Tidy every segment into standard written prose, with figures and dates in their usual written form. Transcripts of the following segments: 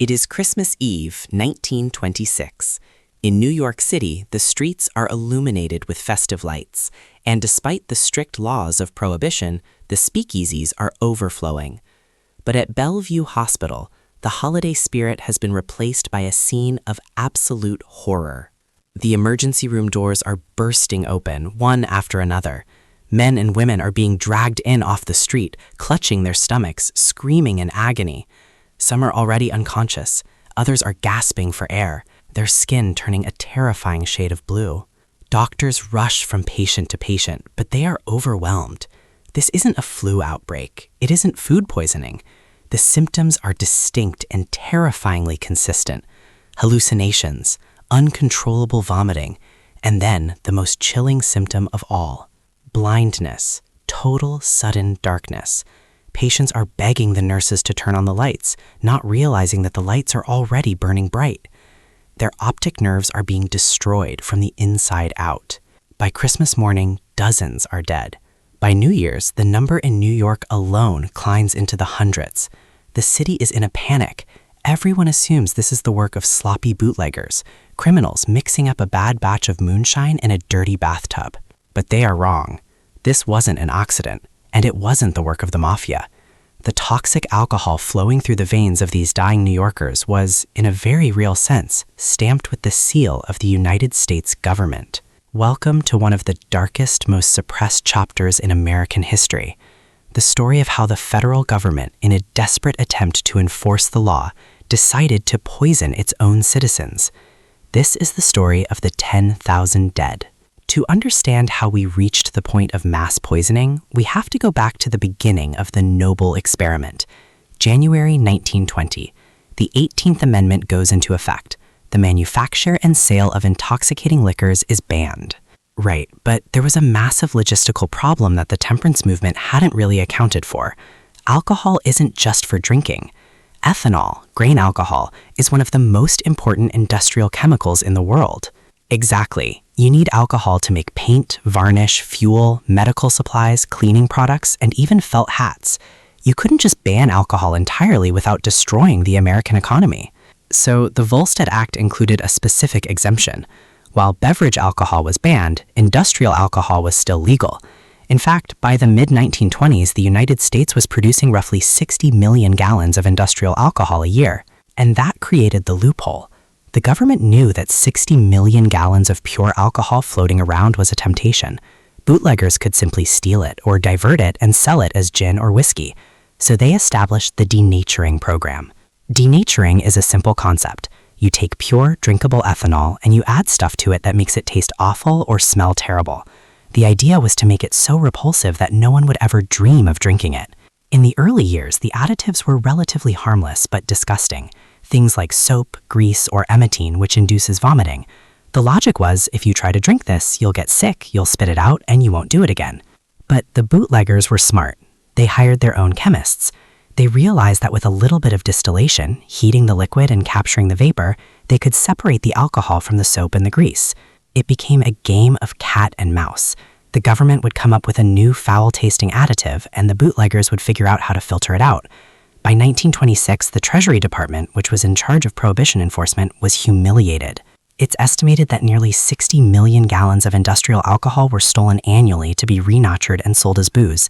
It is Christmas Eve, 1926. In New York City, the streets are illuminated with festive lights, and despite the strict laws of Prohibition, the speakeasies are overflowing. But at Bellevue Hospital, the holiday spirit has been replaced by a scene of absolute horror. The emergency room doors are bursting open, one after another. Men and women are being dragged in off the street, clutching their stomachs, screaming in agony. Some are already unconscious. Others are gasping for air, their skin turning a terrifying shade of blue. Doctors rush from patient to patient, but they are overwhelmed. This isn't a flu outbreak. It isn't food poisoning. The symptoms are distinct and terrifyingly consistent. Hallucinations, uncontrollable vomiting, and then the most chilling symptom of all, blindness, total sudden darkness. Patients are begging the nurses to turn on the lights, not realizing that the lights are already burning bright. Their optic nerves are being destroyed from the inside out. By Christmas morning, dozens are dead. By New Year's, the number in New York alone climbs into the hundreds. The city is in a panic. Everyone assumes this is the work of sloppy bootleggers, criminals mixing up a bad batch of moonshine in a dirty bathtub. But they are wrong. This wasn't an accident. And it wasn't the work of the mafia. The toxic alcohol flowing through the veins of these dying New Yorkers was, in a very real sense, stamped with the seal of the United States government. Welcome to one of the darkest, most suppressed chapters in American history. The story of how the federal government, in a desperate attempt to enforce the law, decided to poison its own citizens. This is the story of the 10,000 dead. To understand how we reached the point of mass poisoning, we have to go back to the beginning of the noble experiment. January 1920, the 18th Amendment goes into effect. The manufacture and sale of intoxicating liquors is banned. Right, but there was a massive logistical problem that the temperance movement hadn't really accounted for. Alcohol isn't just for drinking. Ethanol, grain alcohol, is one of the most important industrial chemicals in the world. Exactly. You need alcohol to make paint, varnish, fuel, medical supplies, cleaning products, and even felt hats. You couldn't just ban alcohol entirely without destroying the American economy. So the Volstead Act included a specific exemption. While beverage alcohol was banned, industrial alcohol was still legal. In fact, by the mid-1920s, the United States was producing roughly 60 million gallons of industrial alcohol a year. And that created the loophole. The government knew that 60 million gallons of pure alcohol floating around was a temptation. Bootleggers could simply steal it or divert it and sell it as gin or whiskey. So they established the denaturing program. Denaturing is a simple concept. You take pure, drinkable ethanol and you add stuff to it that makes it taste awful or smell terrible. The idea was to make it so repulsive that no one would ever dream of drinking it. In the early years, the additives were relatively harmless but disgusting. Things like soap, grease, or emmetine, which induces vomiting. The logic was, if you try to drink this, you'll get sick, you'll spit it out, and you won't do it again. But the bootleggers were smart. They hired their own chemists. They realized that with a little bit of distillation, heating the liquid and capturing the vapor, they could separate the alcohol from the soap and the grease. It became a game of cat and mouse. The government would come up with a new foul-tasting additive, and the bootleggers would figure out how to filter it out. By 1926, the Treasury Department, which was in charge of Prohibition enforcement, was humiliated. It's estimated that nearly 60 million gallons of industrial alcohol were stolen annually to be renatured and sold as booze.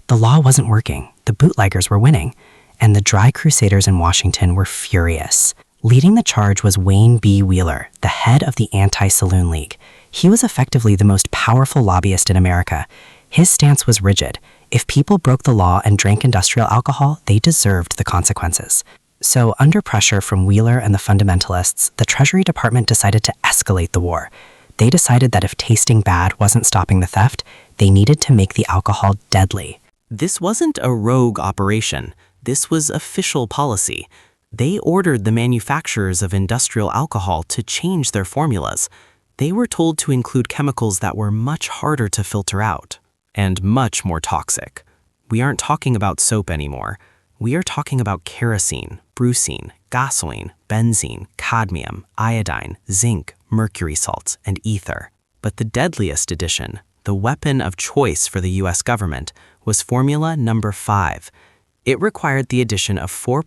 The law wasn't working, the bootleggers were winning, and the Dry Crusaders in Washington were furious. Leading the charge was Wayne B. Wheeler, the head of the Anti-Saloon League. He was effectively the most powerful lobbyist in America. His stance was rigid. If people broke the law and drank industrial alcohol, they deserved the consequences. So, under pressure from Wheeler and the fundamentalists, the Treasury Department decided to escalate the war. They decided that if tasting bad wasn't stopping the theft, they needed to make the alcohol deadly. This wasn't a rogue operation. This was official policy. They ordered the manufacturers of industrial alcohol to change their formulas. They were told to include chemicals that were much harder to filter out and much more toxic. We aren't talking about soap anymore. We are talking about kerosene, brucine, gasoline, benzene, cadmium, iodine, zinc, mercury salts, and ether. But the deadliest addition, the weapon of choice for the US government, was formula number 5. It required the addition of 4%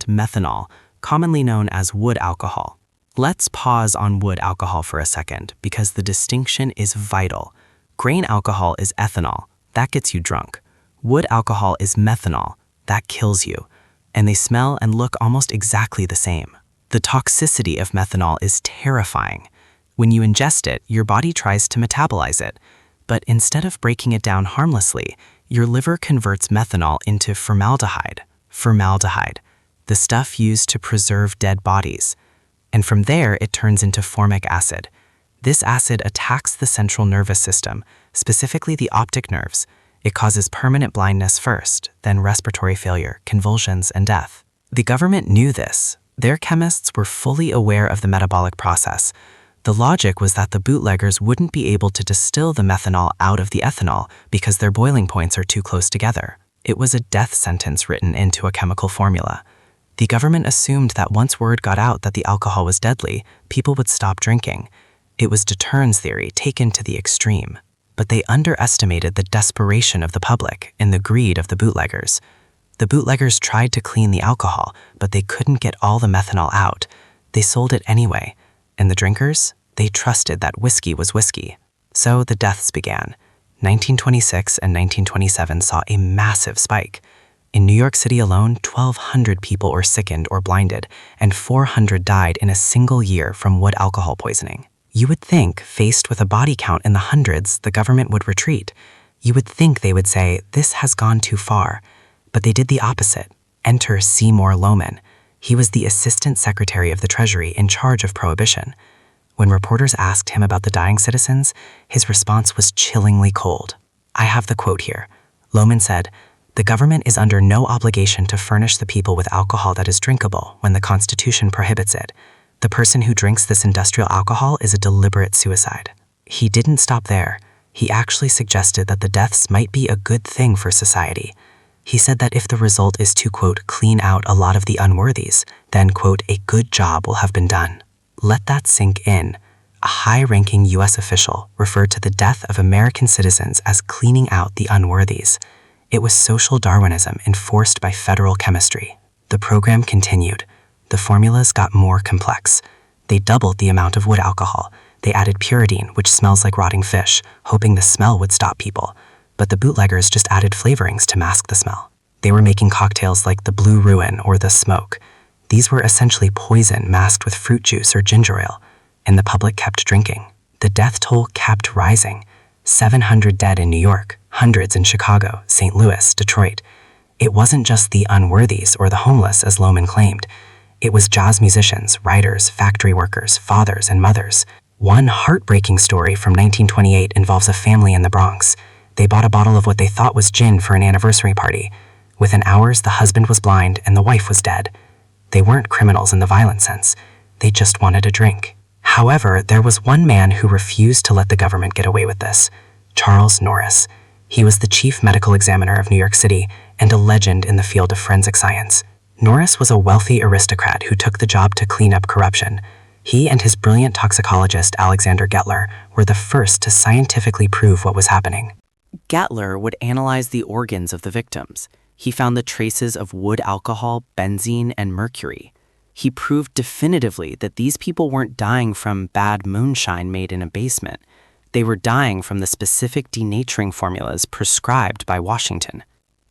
methanol, commonly known as wood alcohol. Let's pause on wood alcohol for a second because the distinction is vital. Grain alcohol is ethanol. That gets you drunk. Wood alcohol is methanol. That kills you. And they smell and look almost exactly the same. The toxicity of methanol is terrifying. When you ingest it, your body tries to metabolize it. But instead of breaking it down harmlessly, your liver converts methanol into formaldehyde. Formaldehyde, the stuff used to preserve dead bodies. And from there, it turns into formic acid. This acid attacks the central nervous system, specifically the optic nerves. It causes permanent blindness first, then respiratory failure, convulsions, and death. The government knew this. Their chemists were fully aware of the metabolic process. The logic was that the bootleggers wouldn't be able to distill the methanol out of the ethanol because their boiling points are too close together. It was a death sentence written into a chemical formula. The government assumed that once word got out that the alcohol was deadly, people would stop drinking. It was deterrence theory taken to the extreme. But they underestimated the desperation of the public and the greed of the bootleggers. The bootleggers tried to clean the alcohol, but they couldn't get all the methanol out. They sold it anyway. And the drinkers? They trusted that whiskey was whiskey. So the deaths began. 1926 and 1927 saw a massive spike. In New York City alone, 1,200 people were sickened or blinded, and 400 died in a single year from wood alcohol poisoning. You would think, faced with a body count in the hundreds, the government would retreat. You would think they would say, this has gone too far. But they did the opposite. Enter Seymour Loman. He was the Assistant Secretary of the Treasury in charge of Prohibition. When reporters asked him about the dying citizens, his response was chillingly cold. I have the quote here. Loman said, "The government is under no obligation to furnish the people with alcohol that is drinkable when the Constitution prohibits it. The person who drinks this industrial alcohol is a deliberate suicide." He didn't stop there. He actually suggested that the deaths might be a good thing for society. He said that if the result is to, quote, clean out a lot of the unworthies, then, quote, a good job will have been done. Let that sink in. A high-ranking U.S. official referred to the death of American citizens as cleaning out the unworthies. It was social Darwinism enforced by federal chemistry. The program continued. The formulas got more complex. They doubled the amount of wood alcohol. They added pyridine, which smells like rotting fish, hoping the smell would stop people. But the bootleggers just added flavorings to mask the smell. They were making cocktails like the Blue Ruin or the Smoke. These were essentially poison masked with fruit juice or ginger ale, and the public kept drinking. The death toll kept rising. 700 dead in New York, hundreds in Chicago, St. Louis, Detroit. It wasn't just the unworthies or the homeless, as Loman claimed. It was jazz musicians, writers, factory workers, fathers, and mothers. One heartbreaking story from 1928 involves a family in the Bronx. They bought a bottle of what they thought was gin for an anniversary party. Within hours, the husband was blind and the wife was dead. They weren't criminals in the violent sense. They just wanted a drink. However, there was one man who refused to let the government get away with this. Charles Norris. He was the chief medical examiner of New York City and a legend in the field of forensic science. Norris was a wealthy aristocrat who took the job to clean up corruption. He and his brilliant toxicologist Alexander Gettler were the first to scientifically prove what was happening. Gettler would analyze the organs of the victims. He found the traces of wood alcohol, benzene, and mercury. He proved definitively that these people weren't dying from bad moonshine made in a basement. They were dying from the specific denaturing formulas prescribed by Washington.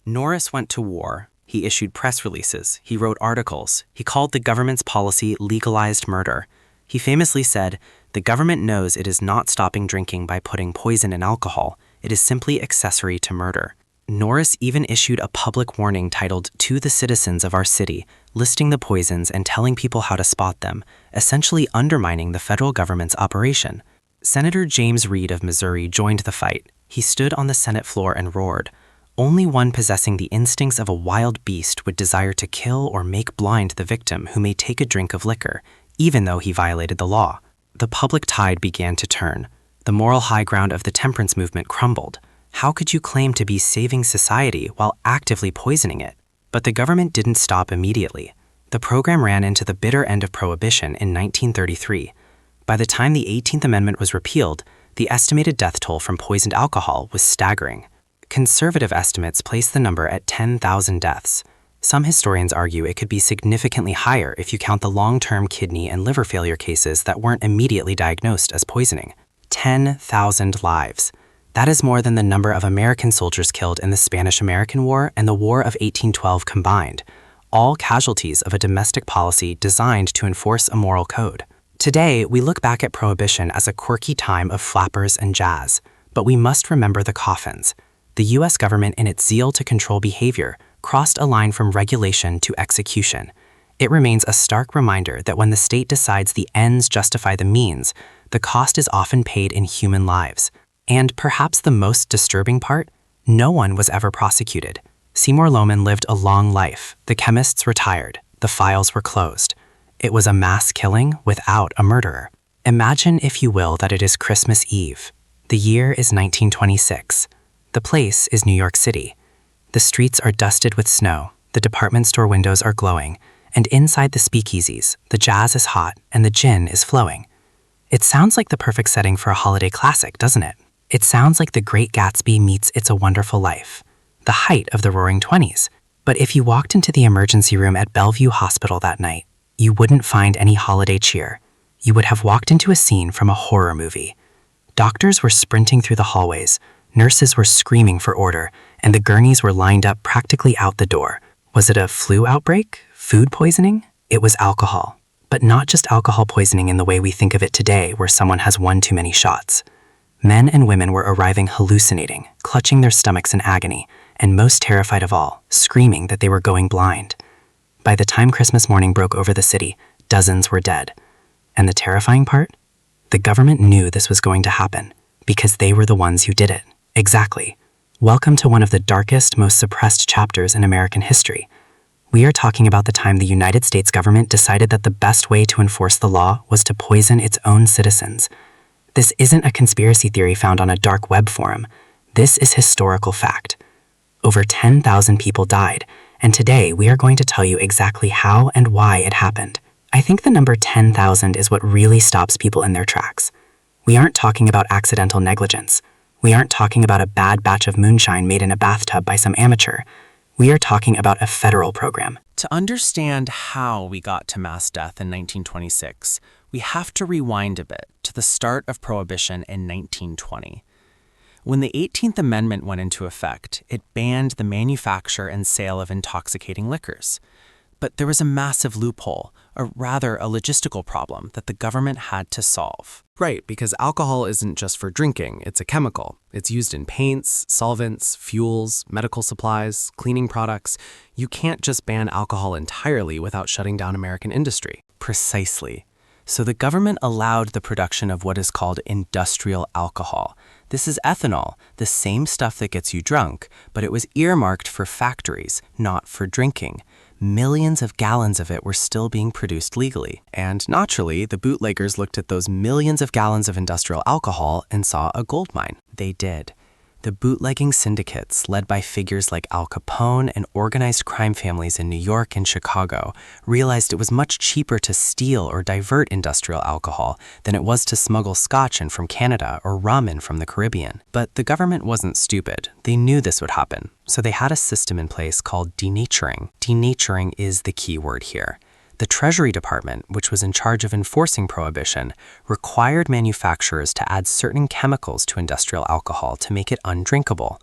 Norris went to war. He issued press releases. He wrote articles. He called the government's policy legalized murder. He famously said, "The government knows it is not stopping drinking by putting poison in alcohol. It is simply accessory to murder." Norris even issued a public warning titled "To the Citizens of Our City," listing the poisons and telling people how to spot them, essentially undermining the federal government's operation. Senator James Reed of Missouri joined the fight. He stood on the Senate floor and roared. Only one possessing the instincts of a wild beast would desire to kill or make blind the victim who may take a drink of liquor, even though he violated the law. The public tide began to turn. The moral high ground of the temperance movement crumbled. How could you claim to be saving society while actively poisoning it? But the government didn't stop immediately. The program ran into the bitter end of Prohibition in 1933. By the time the 18th Amendment was repealed, the estimated death toll from poisoned alcohol was staggering. Conservative estimates place the number at 10,000 deaths. Some historians argue it could be significantly higher if you count the long-term kidney and liver failure cases that weren't immediately diagnosed as poisoning. 10,000 lives. That is more than the number of American soldiers killed in the Spanish-American War and the War of 1812 combined, all casualties of a domestic policy designed to enforce a moral code. Today, we look back at Prohibition as a quirky time of flappers and jazz, but we must remember the coffins. The U.S. government, in its zeal to control behavior, crossed a line from regulation to execution. It remains a stark reminder that when the state decides the ends justify the means, the cost is often paid in human lives. And perhaps the most disturbing part, no one was ever prosecuted. Seymour Loman lived a long life. The chemists retired. The files were closed. It was a mass killing without a murderer. Imagine, if you will, that it is Christmas Eve. The year is 1926. The place is New York City. The streets are dusted with snow, the department store windows are glowing, and inside the speakeasies, the jazz is hot and the gin is flowing. It sounds like the perfect setting for a holiday classic, doesn't it? It sounds like The Great Gatsby meets It's a Wonderful Life, the height of the Roaring Twenties. But if you walked into the emergency room at Bellevue Hospital that night, you wouldn't find any holiday cheer. You would have walked into a scene from a horror movie. Doctors were sprinting through the hallways, nurses were screaming for order, and the gurneys were lined up practically out the door. Was it a flu outbreak? Food poisoning? It was alcohol. But not just alcohol poisoning in the way we think of it today, where someone has one too many shots. Men and women were arriving hallucinating, clutching their stomachs in agony, and most terrified of all, screaming that they were going blind. By the time Christmas morning broke over the city, dozens were dead. And the terrifying part? The government knew this was going to happen, because they were the ones who did it. Exactly. Welcome to one of the darkest, most suppressed chapters in American history. We are talking about the time the United States government decided that the best way to enforce the law was to poison its own citizens. This isn't a conspiracy theory found on a dark web forum. This is historical fact. Over 10,000 people died, and today we are going to tell you exactly how and why it happened. I think the number 10,000 is what really stops people in their tracks. We aren't talking about accidental negligence. We aren't talking about a bad batch of moonshine made in a bathtub by some amateur. We are talking about a federal program. To understand how we got to mass death in 1926, we have to rewind a bit to the start of Prohibition in 1920. When the 18th Amendment went into effect, it banned the manufacture and sale of intoxicating liquors. But there was a massive loophole, or rather a logistical problem that the government had to solve. Right, because alcohol isn't just for drinking, it's a chemical. It's used in paints, solvents, fuels, medical supplies, cleaning products. You can't just ban alcohol entirely without shutting down American industry. Precisely. So the government allowed the production of what is called industrial alcohol. This is ethanol, the same stuff that gets you drunk, but it was earmarked for factories, not for drinking. Millions of gallons of it were still being produced legally. And naturally, the bootleggers looked at those millions of gallons of industrial alcohol and saw a gold mine. They did. The bootlegging syndicates, led by figures like Al Capone and organized crime families in New York and Chicago, realized it was much cheaper to steal or divert industrial alcohol than it was to smuggle scotch in from Canada or rum in from the Caribbean. But the government wasn't stupid. They knew this would happen, so they had a system in place called denaturing. Denaturing is the key word here. The Treasury Department, which was in charge of enforcing Prohibition, required manufacturers to add certain chemicals to industrial alcohol to make it undrinkable.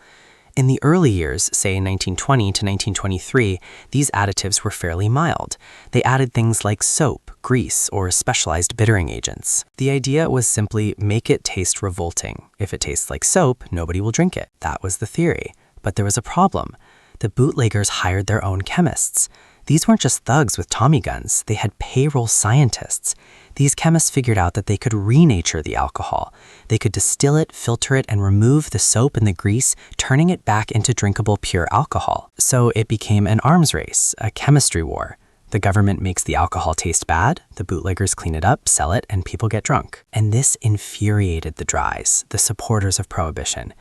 In the early years, say 1920 to 1923, these additives were fairly mild. They added things like soap, grease, or specialized bittering agents. The idea was simply make it taste revolting. If it tastes like soap, nobody will drink it. That was the theory. But there was a problem. The bootleggers hired their own chemists. These weren't just thugs with Tommy guns, they had payroll scientists. These chemists figured out that they could renature the alcohol. They could distill it, filter it, and remove the soap and the grease, turning it back into drinkable pure alcohol. So it became an arms race, a chemistry war. The government makes the alcohol taste bad, the bootleggers clean it up, sell it, and people get drunk. And this infuriated the Dries, the supporters of Prohibition.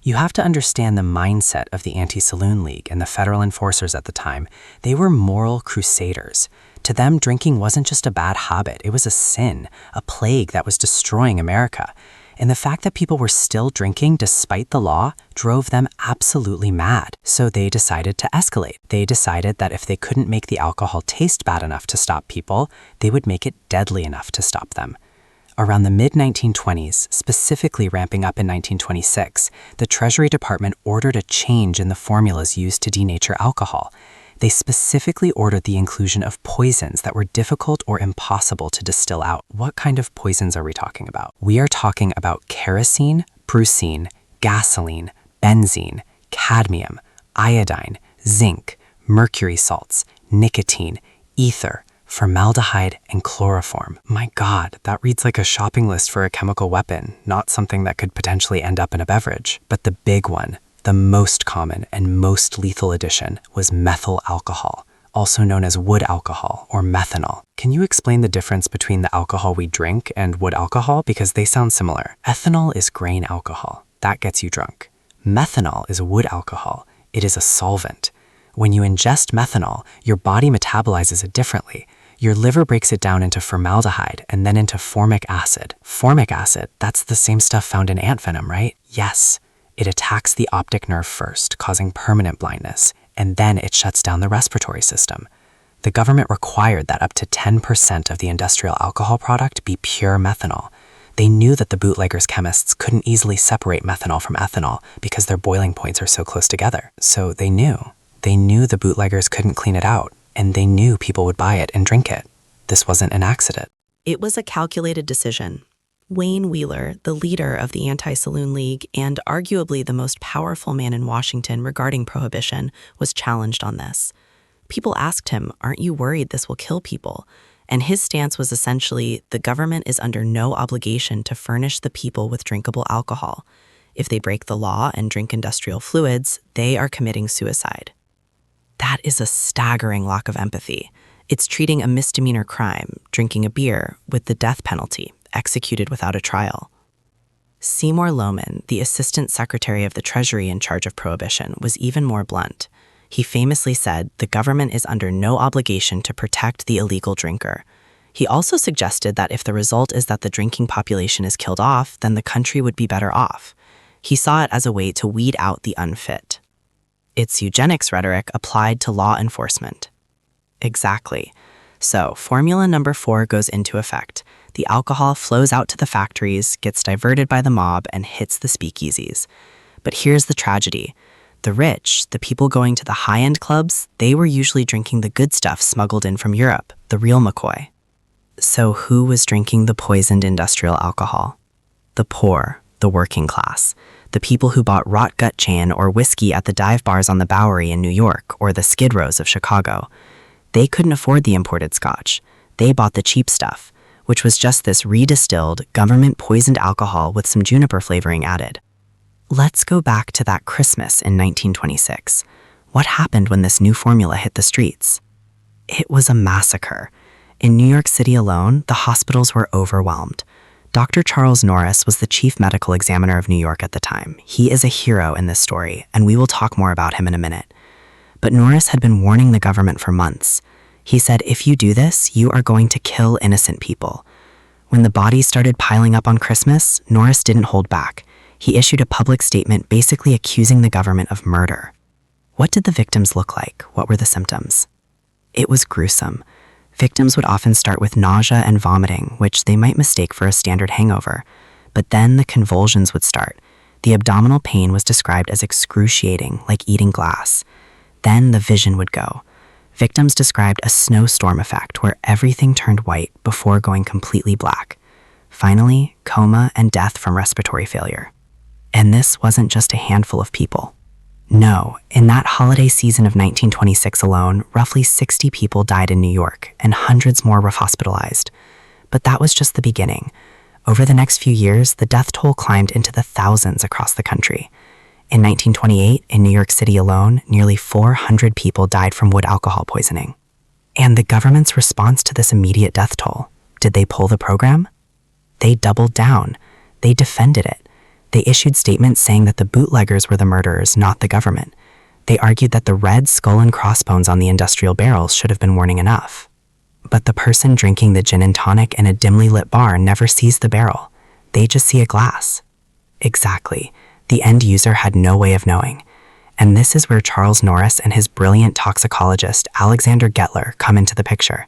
You have to understand the mindset of the Anti-Saloon League and the federal enforcers at the time. They were moral crusaders. To them, drinking wasn't just a bad habit, it was a sin, a plague that was destroying America. And the fact that people were still drinking despite the law drove them absolutely mad. So they decided to escalate. They decided that if they couldn't make the alcohol taste bad enough to stop people, they would make it deadly enough to stop them. Around the mid-1920s, specifically ramping up in 1926, the Treasury Department ordered a change in the formulas used to denature alcohol. They specifically ordered the inclusion of poisons that were difficult or impossible to distill out. What kind of poisons are we talking about? We are talking about kerosene, brucine, gasoline, benzene, cadmium, iodine, zinc, mercury salts, nicotine, ether, formaldehyde, and chloroform. My God, that reads like a shopping list for a chemical weapon, not something that could potentially end up in a beverage. But the big one, the most common and most lethal addition, was methyl alcohol, also known as wood alcohol or methanol. Can you explain the difference between the alcohol we drink and wood alcohol? Because they sound similar. Ethanol is grain alcohol. That gets you drunk. Methanol is wood alcohol. It is a solvent. When you ingest methanol, your body metabolizes it differently. Your liver breaks it down into formaldehyde and then into formic acid. Formic acid, that's the same stuff found in ant venom, right? Yes. It attacks the optic nerve first, causing permanent blindness, and then it shuts down the respiratory system. The government required that up to 10% of the industrial alcohol product be pure methanol. They knew that the bootleggers' chemists couldn't easily separate methanol from ethanol because their boiling points are so close together. So they knew. They knew the bootleggers couldn't clean it out, and they knew people would buy it and drink it. This wasn't an accident. It was a calculated decision. Wayne Wheeler, the leader of the Anti-Saloon League and arguably the most powerful man in Washington regarding prohibition, was challenged on this. People asked him, "Aren't you worried this will kill people?" And his stance was essentially, the government is under no obligation to furnish the people with drinkable alcohol. If they break the law and drink industrial fluids, they are committing suicide. That is a staggering lack of empathy. It's treating a misdemeanor crime, drinking a beer, with the death penalty, executed without a trial. Seymour Loman, the Assistant Secretary of the Treasury in charge of Prohibition, was even more blunt. He famously said, the government is under no obligation to protect the illegal drinker. He also suggested that if the result is that the drinking population is killed off, then the country would be better off. He saw it as a way to weed out the unfit. It's eugenics rhetoric applied to law enforcement. Exactly. So, formula number 4 goes into effect. The alcohol flows out to the factories, gets diverted by the mob, and hits the speakeasies. But here's the tragedy. The rich, the people going to the high-end clubs, they were usually drinking the good stuff smuggled in from Europe, the real McCoy. So who was drinking the poisoned industrial alcohol? The poor, the working class, the people who bought rot gut gin or whiskey at the dive bars on the Bowery in New York or the Skid Rows of Chicago. They couldn't afford the imported scotch. They bought the cheap stuff, which was just this redistilled, government-poisoned alcohol with some juniper flavoring added. Let's go back to that Christmas in 1926. What happened when this new formula hit the streets? It was a massacre. In New York City alone, the hospitals were overwhelmed. Dr. Charles Norris was the chief medical examiner of New York at the time. He is a hero in this story, and we will talk more about him in a minute. But Norris had been warning the government for months. He said, if you do this, you are going to kill innocent people. When the bodies started piling up on Christmas, Norris didn't hold back. He issued a public statement basically accusing the government of murder. What did the victims look like? What were the symptoms? It was gruesome. Victims would often start with nausea and vomiting, which they might mistake for a standard hangover. But then the convulsions would start. The abdominal pain was described as excruciating, like eating glass. Then the vision would go. Victims described a snowstorm effect where everything turned white before going completely black. Finally, coma and death from respiratory failure. And this wasn't just a handful of people. No, in that holiday season of 1926 alone, roughly 60 people died in New York, and hundreds more were hospitalized. But that was just the beginning. Over the next few years, the death toll climbed into the thousands across the country. In 1928, in New York City alone, nearly 400 people died from wood alcohol poisoning. And the government's response to this immediate death toll, did they pull the program? They doubled down. They defended it. They issued statements saying that the bootleggers were the murderers, not the government. They argued that the red skull and crossbones on the industrial barrels should have been warning enough. But the person drinking the gin and tonic in a dimly lit bar never sees the barrel. They just see a glass. Exactly. The end user had no way of knowing. And this is where Charles Norris and his brilliant toxicologist Alexander Gettler come into the picture.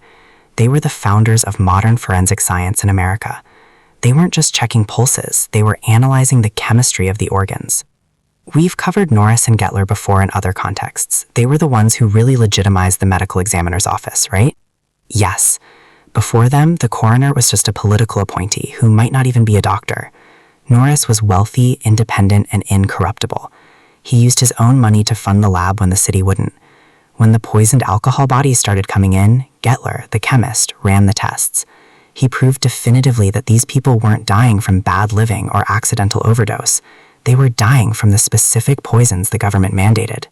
They were the founders of modern forensic science in America. They weren't just checking pulses, they were analyzing the chemistry of the organs. We've covered Norris and Gettler before in other contexts. They were the ones who really legitimized the medical examiner's office, right? Yes. Before them, the coroner was just a political appointee who might not even be a doctor. Norris was wealthy, independent, and incorruptible. He used his own money to fund the lab when the city wouldn't. When the poisoned alcohol bodies started coming in, Gettler, the chemist, ran the tests. He proved definitively that these people weren't dying from bad living or accidental overdose. They were dying from the specific poisons the government mandated.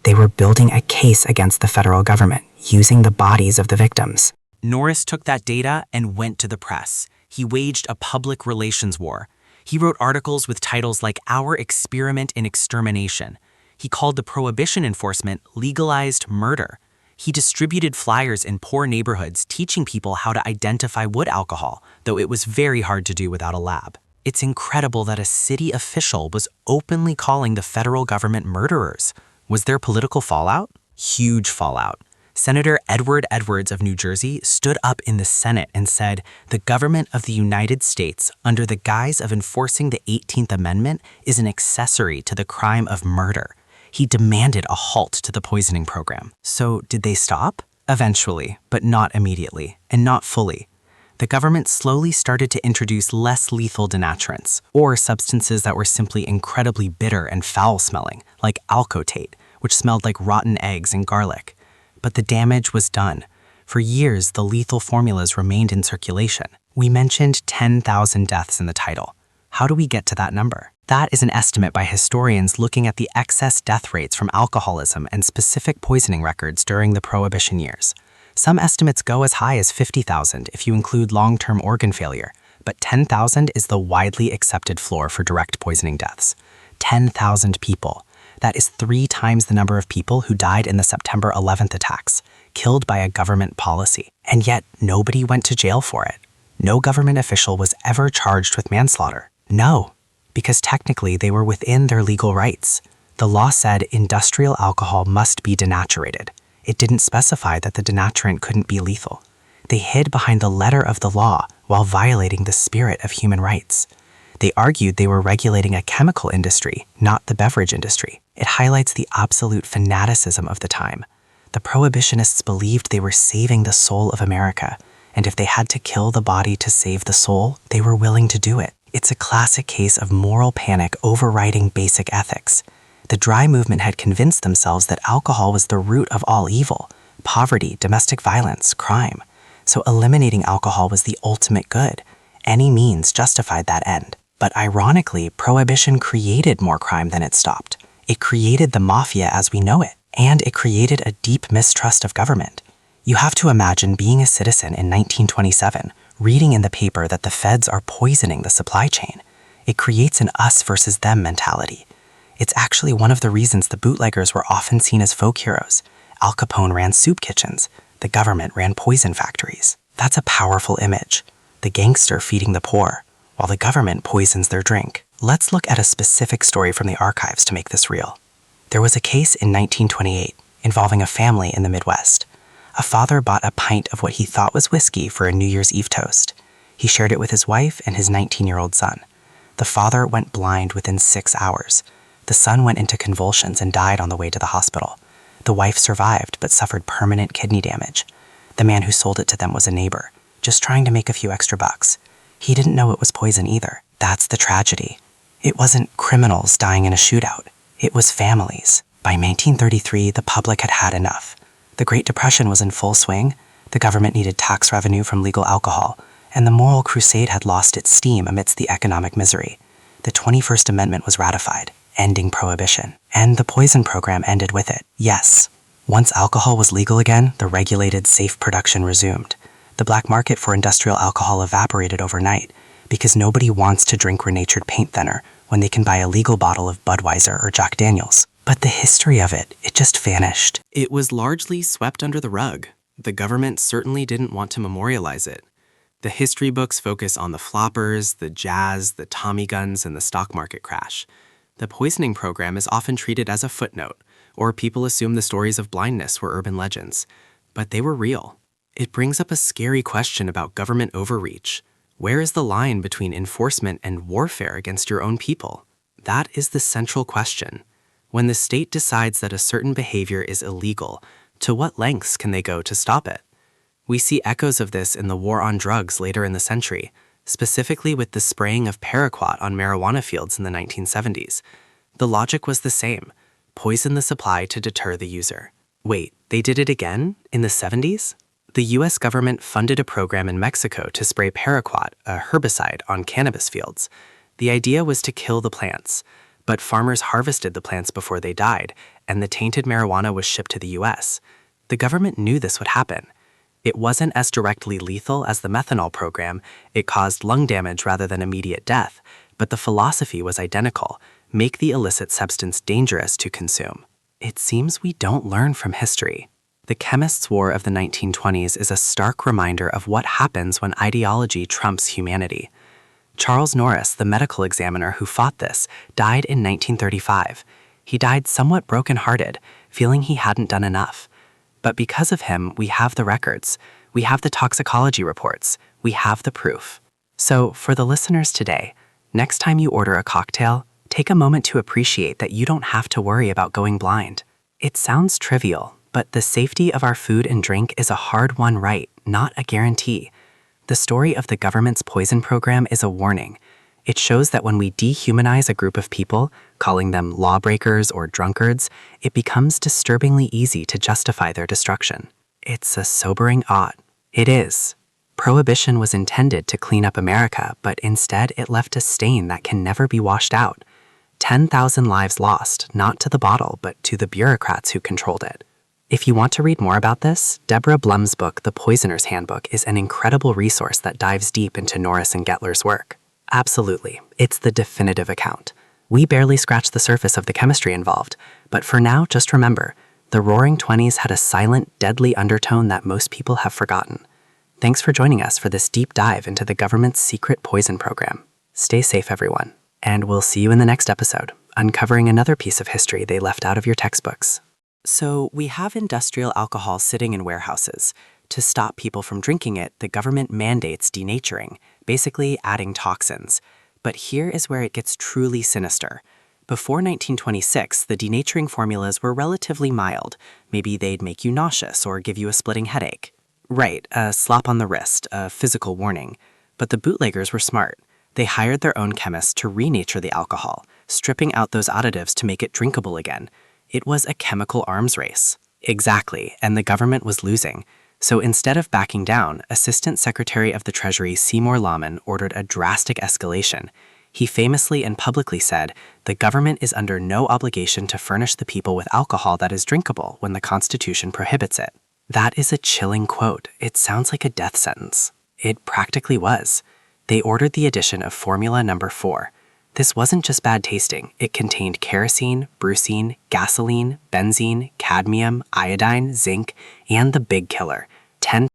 They were building a case against the federal government, using the bodies of the victims. Norris took that data and went to the press. He waged a public relations war. He wrote articles with titles like Our Experiment in Extermination. He called the Prohibition enforcement legalized murder. He distributed flyers in poor neighborhoods teaching people how to identify wood alcohol, though it was very hard to do without a lab. It's incredible that a city official was openly calling the federal government murderers. Was there political fallout? Huge fallout. Senator Edward Edwards of New Jersey stood up in the Senate and said, "The government of the United States, under the guise of enforcing the 18th Amendment, is an accessory to the crime of murder." He demanded a halt to the poisoning program. So did they stop? Eventually, but not immediately, and not fully. The government slowly started to introduce less lethal denaturants, or substances that were simply incredibly bitter and foul-smelling, like alcotate, which smelled like rotten eggs and garlic. But the damage was done. For years, the lethal formulas remained in circulation. We mentioned 10,000 deaths in the title. How do we get to that number? That is an estimate by historians looking at the excess death rates from alcoholism and specific poisoning records during the Prohibition years. Some estimates go as high as 50,000 if you include long-term organ failure, but 10,000 is the widely accepted floor for direct poisoning deaths. 10,000 people. That is 3 times the number of people who died in the September 11th attacks, killed by a government policy. And yet, nobody went to jail for it. No government official was ever charged with manslaughter. No, because technically they were within their legal rights. The law said industrial alcohol must be denaturated. It didn't specify that the denaturant couldn't be lethal. They hid behind the letter of the law while violating the spirit of human rights. They argued they were regulating a chemical industry, not the beverage industry. It highlights the absolute fanaticism of the time. The prohibitionists believed they were saving the soul of America, and if they had to kill the body to save the soul, they were willing to do it. It's a classic case of moral panic overriding basic ethics. The dry movement had convinced themselves that alcohol was the root of all evil, poverty, domestic violence, crime. So eliminating alcohol was the ultimate good. Any means justified that end. But ironically, Prohibition created more crime than it stopped. It created the mafia as we know it, and it created a deep mistrust of government. You have to imagine being a citizen in 1927, reading in the paper that the feds are poisoning the supply chain. It creates an us versus them mentality. It's actually one of the reasons the bootleggers were often seen as folk heroes. Al Capone ran soup kitchens. The government ran poison factories. That's a powerful image. The gangster feeding the poor, while the government poisons their drink. Let's look at a specific story from the archives to make this real. There was a case in 1928 involving a family in the Midwest. A father bought a pint of what he thought was whiskey for a New Year's Eve toast. He shared it with his wife and his 19-year-old son. The father went blind within 6 hours. The son went into convulsions and died on the way to the hospital. The wife survived but suffered permanent kidney damage. The man who sold it to them was a neighbor, just trying to make a few extra bucks. He didn't know it was poison either. That's the tragedy. It wasn't criminals dying in a shootout. It was families. By 1933, the public had had enough. The Great Depression was in full swing. The government needed tax revenue from legal alcohol, and the moral crusade had lost its steam amidst the economic misery. The 21st Amendment was ratified, ending Prohibition, and the poison program ended with it. Yes, once alcohol was legal again, the regulated, safe production resumed. The black market for industrial alcohol evaporated overnight because nobody wants to drink renatured paint thinner when they can buy a legal bottle of Budweiser or Jack Daniels. But the history of it just vanished. It was largely swept under the rug. The government certainly didn't want to memorialize it. The history books focus on the floppers, the jazz, the Tommy guns, and the stock market crash. The poisoning program is often treated as a footnote, or people assume the stories of blindness were urban legends. But they were real. It brings up a scary question about government overreach. Where is the line between enforcement and warfare against your own people? That is the central question. When the state decides that a certain behavior is illegal, to what lengths can they go to stop it? We see echoes of this in the war on drugs later in the century, specifically with the spraying of paraquat on marijuana fields in the 1970s. The logic was the same: poison the supply to deter the user. Wait, they did it again in the 70s? The US government funded a program in Mexico to spray paraquat, a herbicide, on cannabis fields. The idea was to kill the plants, but farmers harvested the plants before they died, and the tainted marijuana was shipped to the US. The government knew this would happen. It wasn't as directly lethal as the methanol program. It caused lung damage rather than immediate death, but the philosophy was identical: make the illicit substance dangerous to consume. It seems we don't learn from history. The chemists' war of the 1920s is a stark reminder of what happens when ideology trumps humanity. Charles Norris, the medical examiner who fought this, died in 1935. He died somewhat broken-hearted, feeling he hadn't done enough. But because of him, we have the records, we have the toxicology reports, we have the proof. So, for the listeners today, next time you order a cocktail, take a moment to appreciate that you don't have to worry about going blind. It sounds trivial, but the safety of our food and drink is a hard-won right, not a guarantee. The story of the government's poison program is a warning. It shows that when we dehumanize a group of people, calling them lawbreakers or drunkards, it becomes disturbingly easy to justify their destruction. It's a sobering ought. It is. Prohibition was intended to clean up America, but instead it left a stain that can never be washed out. 10,000 lives lost, not to the bottle, but to the bureaucrats who controlled it. If you want to read more about this, Deborah Blum's book, The Poisoner's Handbook, is an incredible resource that dives deep into Norris and Gettler's work. Absolutely, it's the definitive account. We barely scratched the surface of the chemistry involved, but for now, just remember, the Roaring Twenties had a silent, deadly undertone that most people have forgotten. Thanks for joining us for this deep dive into the government's secret poison program. Stay safe, everyone, and we'll see you in the next episode, uncovering another piece of history they left out of your textbooks. So we have industrial alcohol sitting in warehouses. To stop people from drinking it, the government mandates denaturing, basically adding toxins. But here is where it gets truly sinister. Before 1926, the denaturing formulas were relatively mild. Maybe they'd make you nauseous or give you a splitting headache. Right, a slap on the wrist, a physical warning. But the bootleggers were smart. They hired their own chemists to renature the alcohol, stripping out those additives to make it drinkable again. It was a chemical arms race. Exactly, and the government was losing. So instead of backing down, Assistant Secretary of the Treasury Seymour Lahman ordered a drastic escalation. He famously and publicly said, "The government is under no obligation to furnish the people with alcohol that is drinkable when the Constitution prohibits it." That is a chilling quote. It sounds like a death sentence. It practically was. They ordered the addition of Formula Number 4. This wasn't just bad tasting. It contained kerosene, brucine, gasoline, benzene, cadmium, iodine, zinc, and the big killer, 10